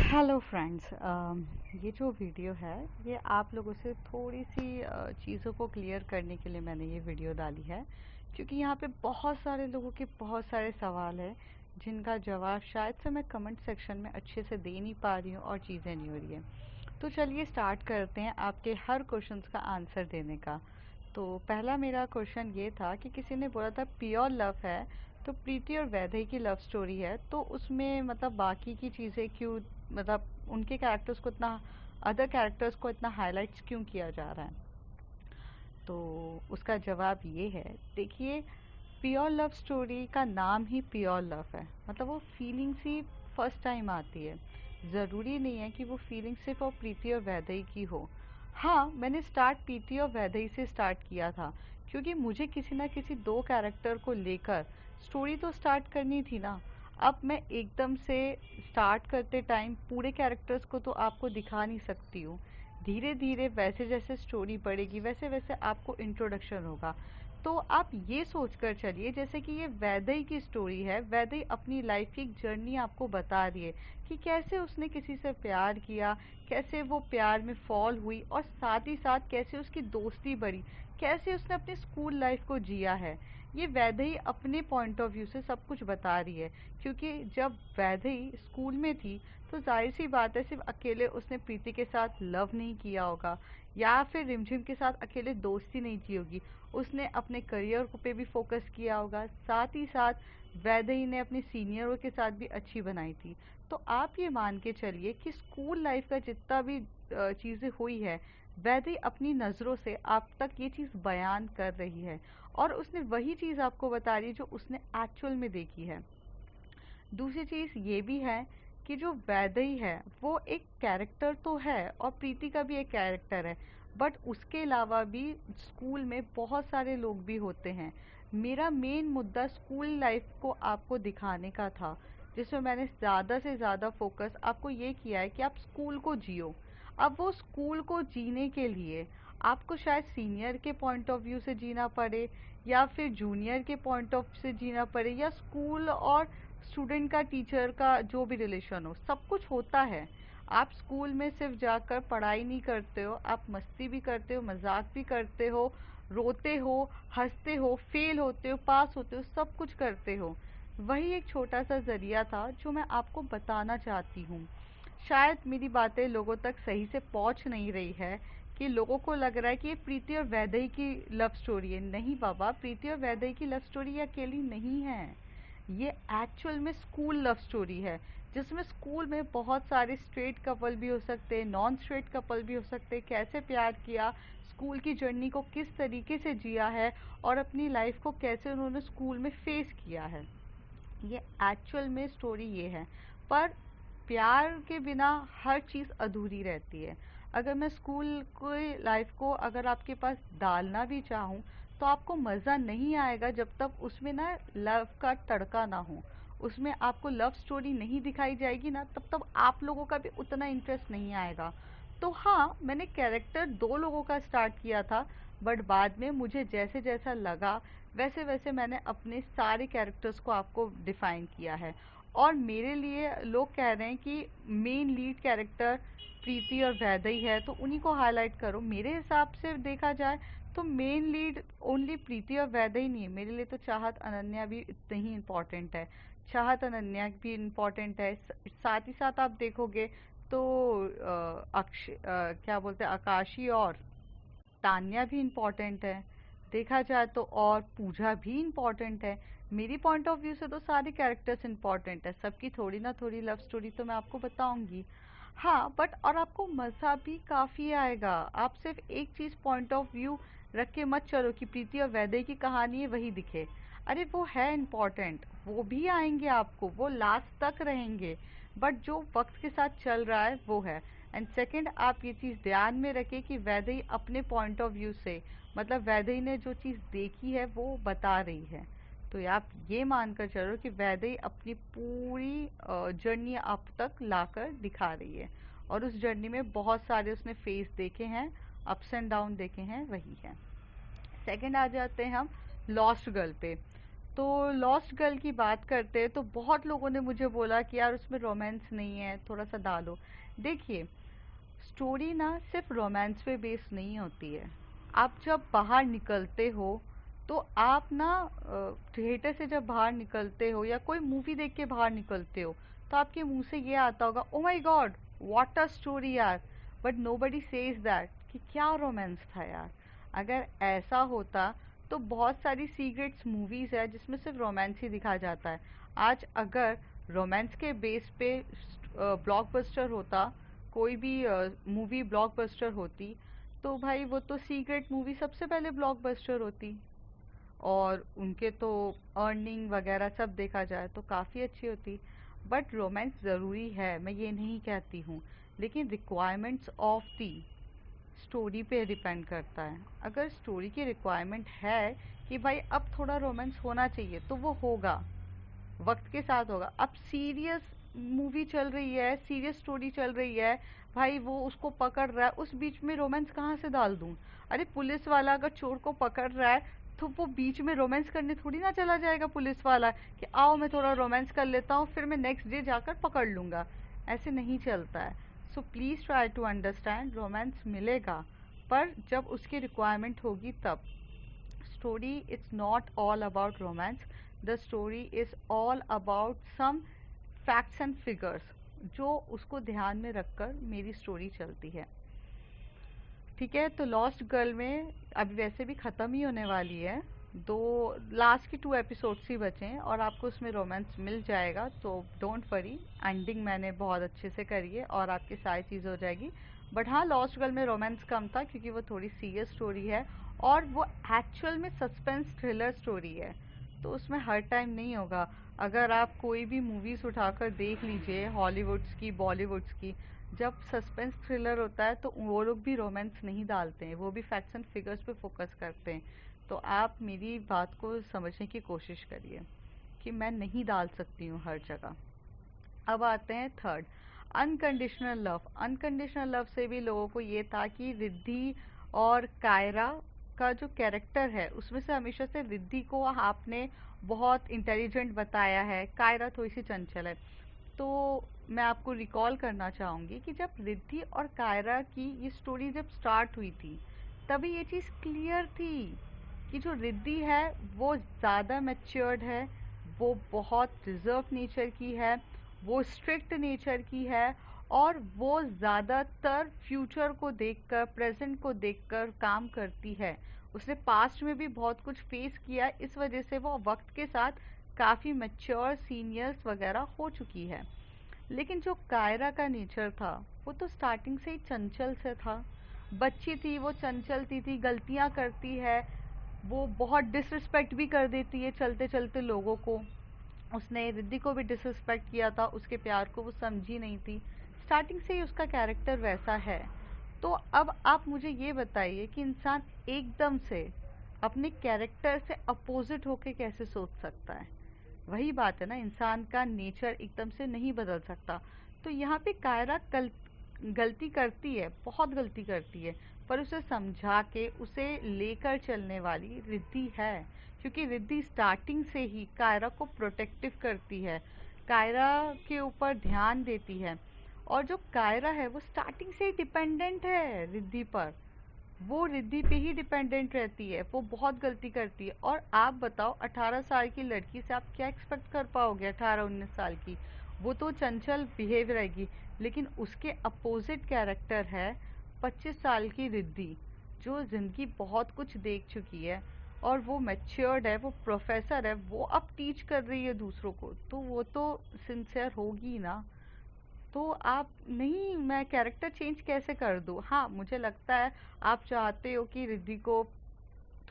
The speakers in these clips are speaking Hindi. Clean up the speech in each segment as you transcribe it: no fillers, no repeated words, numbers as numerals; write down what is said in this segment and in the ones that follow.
हेलो फ्रेंड्स, ये जो वीडियो है ये आप लोगों से थोड़ी सी चीज़ों को क्लियर करने के लिए मैंने ये वीडियो डाली है, क्योंकि यहाँ पे बहुत सारे लोगों के बहुत सारे सवाल हैं जिनका जवाब शायद से मैं कमेंट सेक्शन में अच्छे से दे नहीं पा रही हूँ और चीज़ें नहीं हो रही है। तो चलिए स्टार्ट करते हैं आपके हर क्वेश्चंस का आंसर देने का। तो पहला मेरा क्वेश्चन ये था कि किसी ने बोला था प्योर लव है तो प्रीति और वैदेही की लव स्टोरी है, तो उसमें मतलब बाकी की चीज़ें क्यों, मतलब उनके कैरेक्टर्स को इतना, अदर कैरेक्टर्स को इतना हाईलाइट्स क्यों किया जा रहा है। तो उसका जवाब ये है, देखिए, प्योर लव स्टोरी का नाम ही प्योर लव है, मतलब वो फीलिंग्स ही फर्स्ट टाइम आती है। ज़रूरी नहीं है कि वो फीलिंग सिर्फ और प्रीति और वैदेही की हो। हाँ, मैंने स्टार्ट प्रीति और वैदेही से स्टार्ट किया था, क्योंकि मुझे किसी ना किसी दो कैरेक्टर को लेकर स्टोरी तो स्टार्ट करनी थी ना। अब मैं एकदम से स्टार्ट करते टाइम पूरे कैरेक्टर्स को तो आपको दिखा नहीं सकती हूँ। धीरे धीरे वैसे जैसे स्टोरी बढ़ेगी वैसे वैसे आपको इंट्रोडक्शन होगा। तो आप ये सोचकर चलिए जैसे कि ये वैदेही की स्टोरी है, वैदेही अपनी लाइफ की एक जर्नी आपको बता रही है कि कैसे उसने किसी से प्यार किया, कैसे वो प्यार में फॉल हुई और साथ ही साथ कैसे उसकी दोस्ती बढ़ी, कैसे उसने अपनी स्कूल लाइफ को जिया है। ये वैदेही अपने पॉइंट ऑफ व्यू से सब कुछ बता रही है, क्योंकि जब वैदेही स्कूल में थी तो जाहिर सी बात है सिर्फ अकेले उसने प्रीति के साथ लव नहीं किया होगा या फिर रिमझिम के साथ अकेले दोस्ती नहीं की होगी। उसने अपने करियर पे भी फोकस किया होगा, साथ ही साथ वैदेही ने अपने सीनियरों के साथ भी अच्छी बनाई थी। तो आप ये मान के चलिए कि स्कूल लाइफ का जितना भी चीज़ें हुई है, वैदेही अपनी नज़रों से आप तक ये चीज़ बयान कर रही है और उसने वही चीज़ आपको बता रही है जो उसने एक्चुअल में देखी है। दूसरी चीज़ ये भी है कि जो वैदेही है वो एक कैरेक्टर तो है और प्रीति का भी एक कैरेक्टर है, बट उसके अलावा भी स्कूल में बहुत सारे लोग भी होते हैं। मेरा मेन मुद्दा स्कूल लाइफ को आपको दिखाने का था, जिसमें मैंने ज़्यादा से ज़्यादा फोकस आपको ये किया है कि आप स्कूल को जियो। अब वो स्कूल को जीने के लिए आपको शायद सीनियर के पॉइंट ऑफ व्यू से जीना पड़े या फिर जूनियर के पॉइंट ऑफ से जीना पड़े, या स्कूल और स्टूडेंट का टीचर का जो भी रिलेशन हो, सब कुछ होता है। आप स्कूल में सिर्फ जाकर पढ़ाई नहीं करते हो, आप मस्ती भी करते हो, मजाक भी करते हो, रोते हो, हंसते हो, फेल होते हो, पास होते हो, सब कुछ करते हो। वही एक छोटा सा जरिया था जो मैं आपको बताना चाहती हूँ। शायद मेरी बातें लोगों तक सही से पहुंच नहीं रही है, कि लोगों को लग रहा है कि ये प्रीति और वैदेही की लव स्टोरी है। नहीं बाबा, प्रीति और वैदेही की लव स्टोरी ये अकेली नहीं है, ये एक्चुअल में स्कूल लव स्टोरी है, जिसमें स्कूल में बहुत सारे स्ट्रेट कपल भी हो सकते हैं, नॉन स्ट्रेट कपल भी हो सकते हैं, कैसे प्यार किया, स्कूल की जर्नी को किस तरीके से जिया है और अपनी लाइफ को कैसे उन्होंने स्कूल में फेस किया है। ये एक्चुअल में स्टोरी ये है। पर प्यार के बिना हर चीज़ अधूरी रहती है। अगर मैं स्कूल को लाइफ को अगर आपके पास डालना भी चाहूँ तो आपको मज़ा नहीं आएगा जब तक उसमें ना लव का तड़का ना हो, उसमें आपको लव स्टोरी नहीं दिखाई जाएगी ना, तब तब आप लोगों का भी उतना इंटरेस्ट नहीं आएगा। तो हाँ, मैंने कैरेक्टर दो लोगों का स्टार्ट किया था, बट बाद में मुझे जैसे जैसा लगा वैसे वैसे मैंने अपने सारे कैरेक्टर्स को आपको डिफाइन किया है। और मेरे लिए लोग कह रहे हैं कि मेन लीड कैरेक्टर प्रीति और वैदेही है तो उन्हीं को हाईलाइट करो। मेरे हिसाब से देखा जाए तो मेन लीड ओनली प्रीति और वैदेही नहीं है, मेरे लिए तो चाहत अनन्या भी इतनी ही इम्पोर्टेंट है। चाहत अनन्या भी इम्पोर्टेंट है, साथ ही साथ आप देखोगे तो क्या बोलते हैं, आकाशी और तान्या भी इम्पोर्टेंट है। देखा जाए तो और पूजा भी इम्पोर्टेंट है। मेरी पॉइंट ऑफ व्यू से तो सारे कैरेक्टर्स इम्पोर्टेंट है, सबकी थोड़ी ना थोड़ी लव स्टोरी तो मैं आपको बताऊंगी। हाँ बट और आपको मज़ा भी काफ़ी आएगा। आप सिर्फ एक चीज़ पॉइंट ऑफ व्यू रख के मत चलो कि प्रीति और वैदेही की कहानी है वही दिखे। अरे वो है इम्पोर्टेंट, वो भी आएंगे आपको, वो लास्ट तक रहेंगे, बट जो वक्त के साथ चल रहा है वो है। एंड सेकंड, आप ये चीज़ ध्यान में रखें कि वैदेही अपने पॉइंट ऑफ व्यू से, मतलब वैदेही ने जो चीज़ देखी है वो बता रही है। तो आप ये मानकर चलो कि वैदेही अपनी पूरी जर्नी आप तक लाकर दिखा रही है, और उस जर्नी में बहुत सारे उसने फेस देखे हैं, अप्स एंड डाउन देखे हैं, वही है। सेकंड आ जाते हैं हम लॉस्ट गर्ल पे। तो लॉस्ट गर्ल की बात करते हैं तो बहुत लोगों ने मुझे बोला कि यार उसमें रोमांस नहीं है, थोड़ा सा डालो। देखिए, स्टोरी ना सिर्फ रोमांस पे बेस नहीं होती है। आप जब बाहर निकलते हो तो आप ना थिएटर से जब बाहर निकलते हो या कोई मूवी देख के बाहर निकलते हो तो आपके मुंह से ये आता होगा, oh my God what a story यार, बट नोबडी सेज दैट कि क्या रोमांस था यार। अगर ऐसा होता तो बहुत सारी सीक्रेट्स मूवीज है जिसमें सिर्फ रोमांस ही दिखाया जाता है। आज अगर रोमांस के बेस पे ब्लॉकबस्टर होता, कोई भी मूवी ब्लॉकबस्टर होती, तो भाई वो तो सीक्रेट मूवी सबसे पहले ब्लॉकबस्टर होती। और उनके तो अर्निंग वगैरह सब देखा जाए तो काफ़ी अच्छी होती। बट रोमांस ज़रूरी है, मैं ये नहीं कहती हूँ, लेकिन रिक्वायरमेंट्स ऑफ दी स्टोरी पे डिपेंड करता है। अगर स्टोरी की रिक्वायरमेंट है कि भाई अब थोड़ा रोमांस होना चाहिए तो वो होगा, वक्त के साथ होगा। अब सीरियस मूवी चल रही है, सीरियस स्टोरी चल रही है, भाई वो उसको पकड़ रहा है, उस बीच में रोमांस कहाँ से डाल दूँ? अरे पुलिस वाला अगर चोर को पकड़ रहा है तो वो बीच में रोमांस करने थोड़ी ना चला जाएगा पुलिस वाला कि आओ मैं थोड़ा रोमांस कर लेता हूँ फिर मैं नेक्स्ट डे जाकर पकड़ लूँगा। ऐसे नहीं चलता है। So please try to understand, romance मिलेगा पर जब उसकी रिक्वायरमेंट होगी तब। Story it's not all about romance. The story is all about some facts and figures जो उसको ध्यान में रखकर मेरी स्टोरी चलती है। ठीक है, तो लॉस्ट गर्ल में अभी वैसे भी ख़त्म ही होने वाली है। दो लास्ट के 2 एपिसोड्स ही बचे हैं और आपको उसमें रोमांस मिल जाएगा, तो डोंट वरी। एंडिंग मैंने बहुत अच्छे से करी है और आपकी सारी चीज़ हो जाएगी। बट हाँ, लॉस्ट गर्ल में रोमांस कम था क्योंकि वो थोड़ी सीरियस स्टोरी है और वो एक्चुअल में सस्पेंस थ्रिलर स्टोरी है, तो उसमें हर टाइम नहीं होगा। अगर आप कोई भी मूवीज़ उठाकर देख लीजिए, हॉलीवुड्स की, बॉलीवुड्स की, जब सस्पेंस थ्रिलर होता है तो वो लोग भी रोमांस नहीं डालते हैं, वो भी फैक्ट्स एंड फिगर्स पे फोकस करते हैं। तो आप मेरी बात को समझने की कोशिश करिए कि मैं नहीं डाल सकती हूँ हर जगह। अब आते हैं third, unconditional love. Unconditional love से भी लोगों को ये था कि रिद्धि और कायरा का जो कैरेक्टर है उसमें से हमेशा से रिद्धि को आपने बहुत इंटेलिजेंट बताया है, कायरा थोड़ी सी चंचल है। तो मैं आपको रिकॉल करना चाहूँगी कि जब रिद्धि और कायरा की ये स्टोरी जब स्टार्ट हुई थी तभी ये चीज़ क्लियर थी कि जो रिद्धि है वो ज़्यादा मैच्योर्ड है, वो बहुत रिजर्व नेचर की है, वो स्ट्रिक्ट नेचर की है और वो ज़्यादातर फ्यूचर को देखकर, प्रेजेंट को देखकर काम करती है। उसने पास्ट में भी बहुत कुछ फेस किया, इस वजह से वो वक्त के साथ काफ़ी मैच्योर सीनियर्स वगैरह हो चुकी है। लेकिन जो कायरा का नेचर था वो तो स्टार्टिंग से ही चंचल से था। बच्ची थी, वो चंचल थी, गलतियां करती है, वो बहुत डिसरिस्पेक्ट भी कर देती है चलते चलते लोगों को। उसने रिद्धि को भी डिसरिस्पेक्ट किया था, उसके प्यार को वो समझी नहीं थी। स्टार्टिंग से ही उसका कैरेक्टर वैसा है। तो अब आप मुझे ये बताइए कि इंसान एकदम से अपने कैरेक्टर से अपोजिट होके कैसे सोच सकता है? वही बात है ना, इंसान का नेचर एकदम से नहीं बदल सकता। तो यहाँ पे कायरा गलती करती है, बहुत गलती करती है, पर उसे समझा के उसे लेकर चलने वाली रिद्धि है। क्योंकि रिद्धि स्टार्टिंग से ही कायरा को प्रोटेक्टिव करती है, कायरा के ऊपर ध्यान देती है। और जो कायरा है वो स्टार्टिंग से ही डिपेंडेंट है रिद्धि पर, वो रिद्धि पे ही डिपेंडेंट रहती है, वो बहुत गलती करती है। और आप बताओ 18 साल की लड़की से आप क्या एक्सपेक्ट कर पाओगे? 18-19 साल की, वो तो चंचल बिहेव रहेगी। लेकिन उसके अपोजिट कैरेक्टर है 25 साल की रिद्धि, जो जिंदगी बहुत कुछ देख चुकी है और वो मैच्योर्ड है, वो प्रोफेसर है, वो अब टीच कर रही है दूसरों को, तो वो तो सिंसियर होगी ना। तो आप नहीं, मैं कैरेक्टर चेंज कैसे कर दूँ? हाँ, मुझे लगता है आप चाहते हो कि रिद्धि को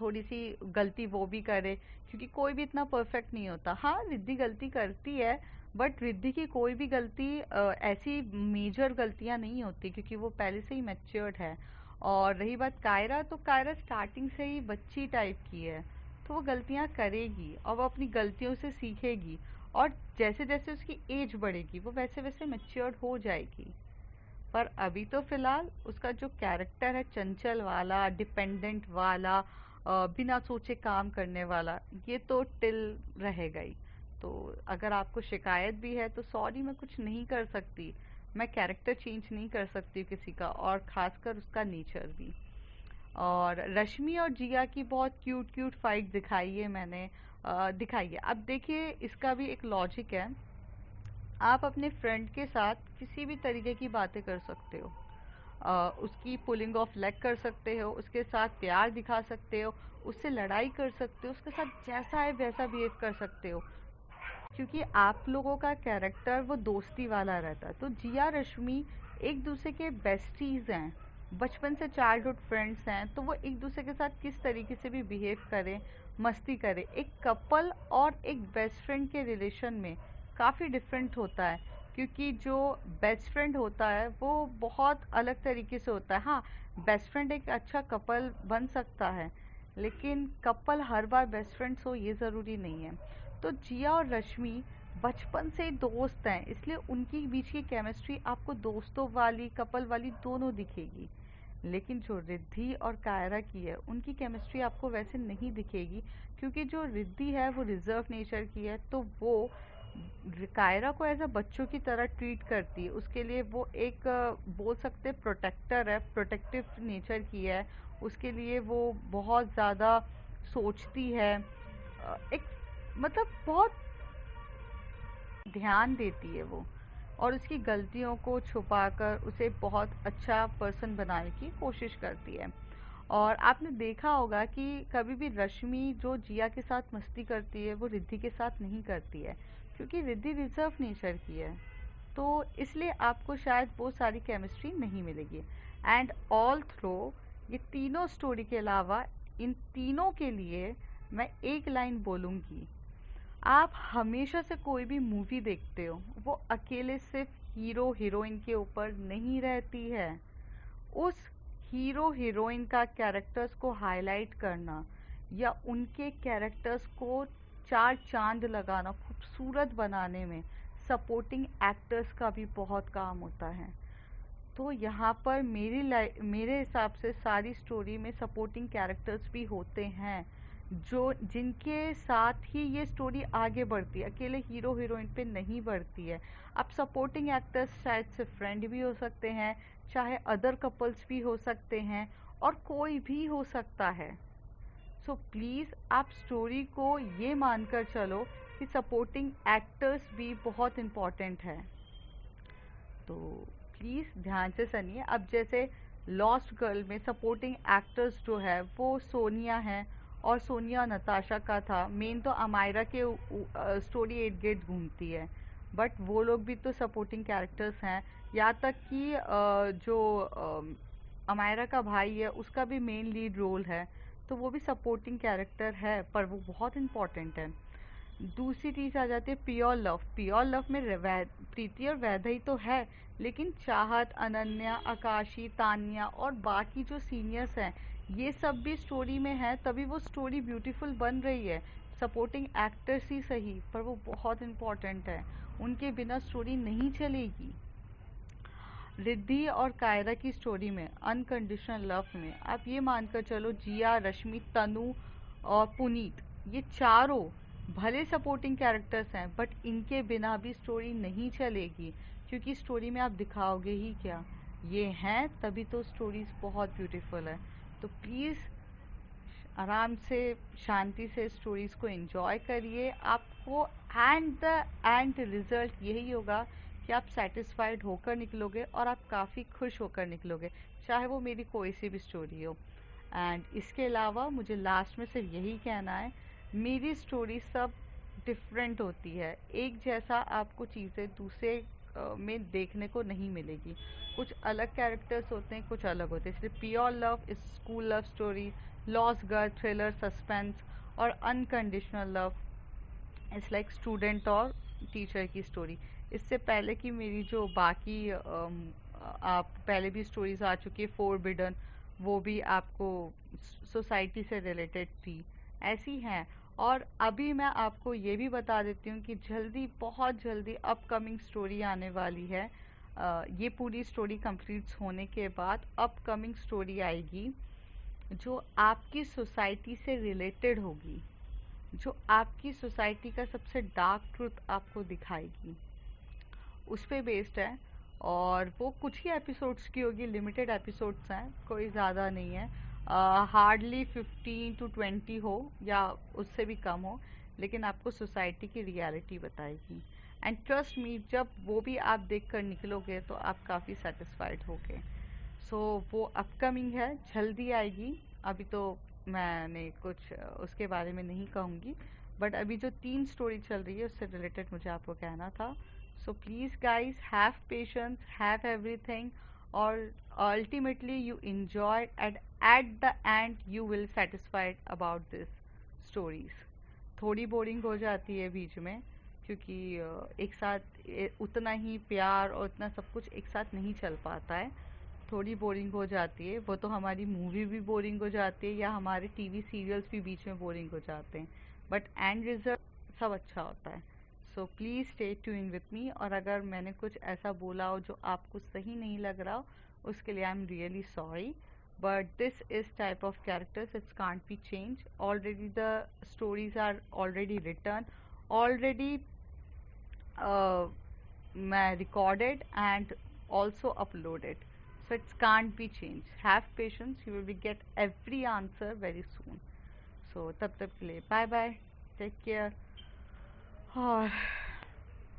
थोड़ी सी गलती वो भी करे, क्योंकि कोई भी इतना परफेक्ट नहीं होता। हाँ, रिद्धि गलती करती है, बट रिद्धि की कोई भी गलती ऐसी मेजर गलतियां नहीं होती क्योंकि वो पहले से ही मैच्योर्ड है। और रही बात कायरा, तो कायरा स्टार्टिंग से ही बच्ची टाइप की है, तो वो गलतियां करेगी और वो अपनी गलतियों से सीखेगी। और जैसे जैसे उसकी एज बढ़ेगी वो वैसे वैसे मैच्योर्ड हो जाएगी। पर अभी तो फिलहाल उसका जो कैरेक्टर है चंचल वाला, डिपेंडेंट वाला, बिना सोचे काम करने वाला, ये तो टिल रहेगा ही। तो अगर आपको शिकायत भी है तो सॉरी, मैं कुछ नहीं कर सकती, मैं कैरेक्टर चेंज नहीं कर सकती किसी का, और खासकर उसका नेचर भी। और रश्मि और जिया की बहुत क्यूट क्यूट फाइट दिखाई है मैंने, दिखाई है। अब देखिए, इसका भी एक लॉजिक है। आप अपने फ्रेंड के साथ किसी भी तरीके की बातें कर सकते हो, उसकी पुलिंग ऑफ लेग कर सकते हो, उसके साथ प्यार दिखा सकते हो, उससे लड़ाई कर सकते हो, उसके साथ जैसा है वैसा बिहेव कर सकते हो, क्योंकि आप लोगों का कैरेक्टर वो दोस्ती वाला रहता है। तो जिया रश्मि एक दूसरे के बेस्टीज हैं, बचपन से चाइल्डहुड फ्रेंड्स हैं, तो वो एक दूसरे के साथ किस तरीके से भी बिहेव करें, मस्ती करें। एक कपल और एक बेस्ट फ्रेंड के रिलेशन में काफ़ी डिफरेंट होता है, क्योंकि जो बेस्ट फ्रेंड होता है वो बहुत अलग तरीके से होता है। हाँ, बेस्ट फ्रेंड एक अच्छा कपल बन सकता है, लेकिन कपल हर बार बेस्ट फ्रेंड्स हो ये ज़रूरी नहीं है। तो जिया और रश्मि बचपन से दोस्त हैं, इसलिए उनकी बीच की केमिस्ट्री आपको दोस्तों वाली, कपल वाली दोनों दिखेगी। लेकिन जो रिद्धि और कायरा की है, उनकी केमिस्ट्री आपको वैसे नहीं दिखेगी, क्योंकि जो रिद्धि है वो रिजर्व नेचर की है, तो वो कायरा को एज अ बच्चों की तरह ट्रीट करती है। उसके लिए वो एक बोल सकते प्रोटेक्टर है, प्रोटेक्टिव नेचर की है। उसके लिए वो बहुत ज़्यादा सोचती है, एक मतलब बहुत ध्यान देती है वो, और उसकी गलतियों को छुपाकर उसे बहुत अच्छा पर्सन बनाने की कोशिश करती है। और आपने देखा होगा कि कभी भी रश्मि जो जिया के साथ मस्ती करती है वो रिद्धि के साथ नहीं करती है, क्योंकि रिद्धि रिजर्व नेचर की है, तो इसलिए आपको शायद वो सारी केमिस्ट्री नहीं मिलेगी। एंड ऑल थ्रो ये तीनों स्टोरी के अलावा इन तीनों के लिए मैं एक लाइन बोलूँगी। आप हमेशा से कोई भी मूवी देखते हो, वो अकेले सिर्फ हीरो हीरोइन के ऊपर नहीं रहती है। उस हीरो हीरोइन का कैरेक्टर्स को हाईलाइट करना, या उनके कैरेक्टर्स को चार चांद लगाना, खूबसूरत बनाने में सपोर्टिंग एक्टर्स का भी बहुत काम होता है। तो यहाँ पर मेरे हिसाब से सारी स्टोरी में सपोर्टिंग कैरेक्टर्स भी होते हैं, जो जिनके साथ ही ये स्टोरी आगे बढ़ती है, अकेले हीरो हीरोइन पे नहीं बढ़ती है। अब सपोर्टिंग एक्टर्स शायद से फ्रेंड भी हो सकते हैं, चाहे अदर कपल्स भी हो सकते हैं, और कोई भी हो सकता है। सो प्लीज़ आप स्टोरी को ये मानकर चलो कि सपोर्टिंग एक्टर्स भी बहुत इम्पॉर्टेंट है। तो प्लीज़ ध्यान से सुनिए। अब जैसे लॉस्ट गर्ल में सपोर्टिंग एक्टर्स जो है वो सोनिया है, और सोनिया नताशा का था। मेन तो अमायरा के स्टोरी इर्द गिर्द घूमती है, बट वो लोग भी तो सपोर्टिंग कैरेक्टर्स हैं। यहाँ तक कि जो अमायरा का भाई है उसका भी मेन लीड रोल है, तो वो भी सपोर्टिंग कैरेक्टर है, पर वो बहुत इम्पॉर्टेंट है। दूसरी चीज़ आ जाती है प्योर लव। प्योर लव में प्रीति और वैदेही तो है, लेकिन चाहत, अनन्या, आकाशी, तान्या और बाकी जो सीनियर्स हैं, ये सब भी स्टोरी में है, तभी वो स्टोरी ब्यूटीफुल बन रही है। सपोर्टिंग एक्टर्स ही सही, पर वो बहुत इम्पोर्टेंट है, उनके बिना स्टोरी नहीं चलेगी। रिद्धि और कायरा की स्टोरी में, अनकंडीशनल लव में, आप ये मानकर चलो जिया, रश्मि, तनु और पुनीत, ये चारों भले सपोर्टिंग कैरेक्टर्स हैं, बट इनके बिना भी स्टोरी नहीं चलेगी, क्योंकि स्टोरी में आप दिखाओगे ही क्या, ये हैं तभी तो स्टोरीज बहुत ब्यूटीफुल है। तो प्लीज़ आराम से, शांति से स्टोरीज को एंजॉय करिए। आपको एंड द एंड रिजल्ट यही होगा कि आप सेटिस्फाइड होकर निकलोगे, और आप काफ़ी खुश होकर निकलोगे, चाहे वो मेरी कोई सी भी स्टोरी हो। एंड इसके अलावा मुझे लास्ट में सिर्फ यही कहना है, मेरी स्टोरी सब डिफरेंट होती है, एक जैसा आपको चीज़ें दूसरे में देखने को नहीं मिलेगी। कुछ अलग कैरेक्टर्स होते हैं, कुछ अलग होते हैं, इसलिए pure love is school love story, lost girl thriller suspense, और unconditional love it's like student और टीचर की स्टोरी। इससे पहले की मेरी जो बाकी आप पहले भी स्टोरीज आ चुकी है, फोरबिडन, वो भी आपको सोसाइटी से रिलेटेड थी, ऐसी हैं। और अभी मैं आपको ये भी बता देती हूँ कि जल्दी, बहुत जल्दी अपकमिंग स्टोरी आने वाली है। ये पूरी स्टोरी कंप्लीट होने के बाद अपकमिंग स्टोरी आएगी, जो आपकी सोसाइटी से रिलेटेड होगी, जो आपकी सोसाइटी का सबसे डार्क ट्रूथ आपको दिखाएगी, उस पे बेस्ड है। और वो कुछ ही एपिसोड्स की होगी, लिमिटेड एपिसोड्स हैं, कोई ज़्यादा नहीं है। हार्डली 15 to 20 हो या उससे भी कम हो, लेकिन आपको सोसाइटी की रियलिटी बताएगी। एंड ट्रस्ट मी, जब वो भी आप देख कर निकलोगे तो आप काफ़ी सेटिस्फाइड होगे। सो वो अपकमिंग है, जल्दी आएगी। अभी तो मैंने कुछ उसके बारे में नहीं कहूँगी, बट अभी जो 3 स्टोरी चल रही है उससे रिलेटेड मुझे आपको कहना था। So please guys, have patience, have everything, और ultimately you enjoy at the end you will satisfied about this stories. थोड़ी बोरिंग हो जाती है बीच में, क्योंकि एक साथ उतना ही प्यार और उतना सब कुछ एक साथ नहीं चल पाता है। थोड़ी बोरिंग हो जाती है, वो तो हमारी मूवी भी बोरिंग हो जाती है या हमारे टीवी सीरियल्स भी बीच में बोरिंग हो जाते हैं, बट एंड रिजल्ट सब अच्छा होता है। So please stay tune with me, और अगर मैंने कुछ ऐसा बोला हो जो आपको सही नहीं लग रहा हो, उसके लिए I am really sorry, but this is type of characters, it can't be changed. Already the stories are already written, already recorded and also uploaded, so it can't be changed. Have patience, you will be get every answer very soon. So तब के लिए बाय बाय, टेक केयर, और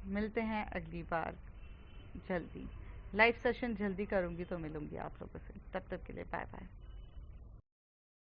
मिलते हैं अगली बार जल्दी। लाइव सेशन जल्दी करूँगी तो मिलूँगी आप लोगों से। तब के लिए बाय बाय।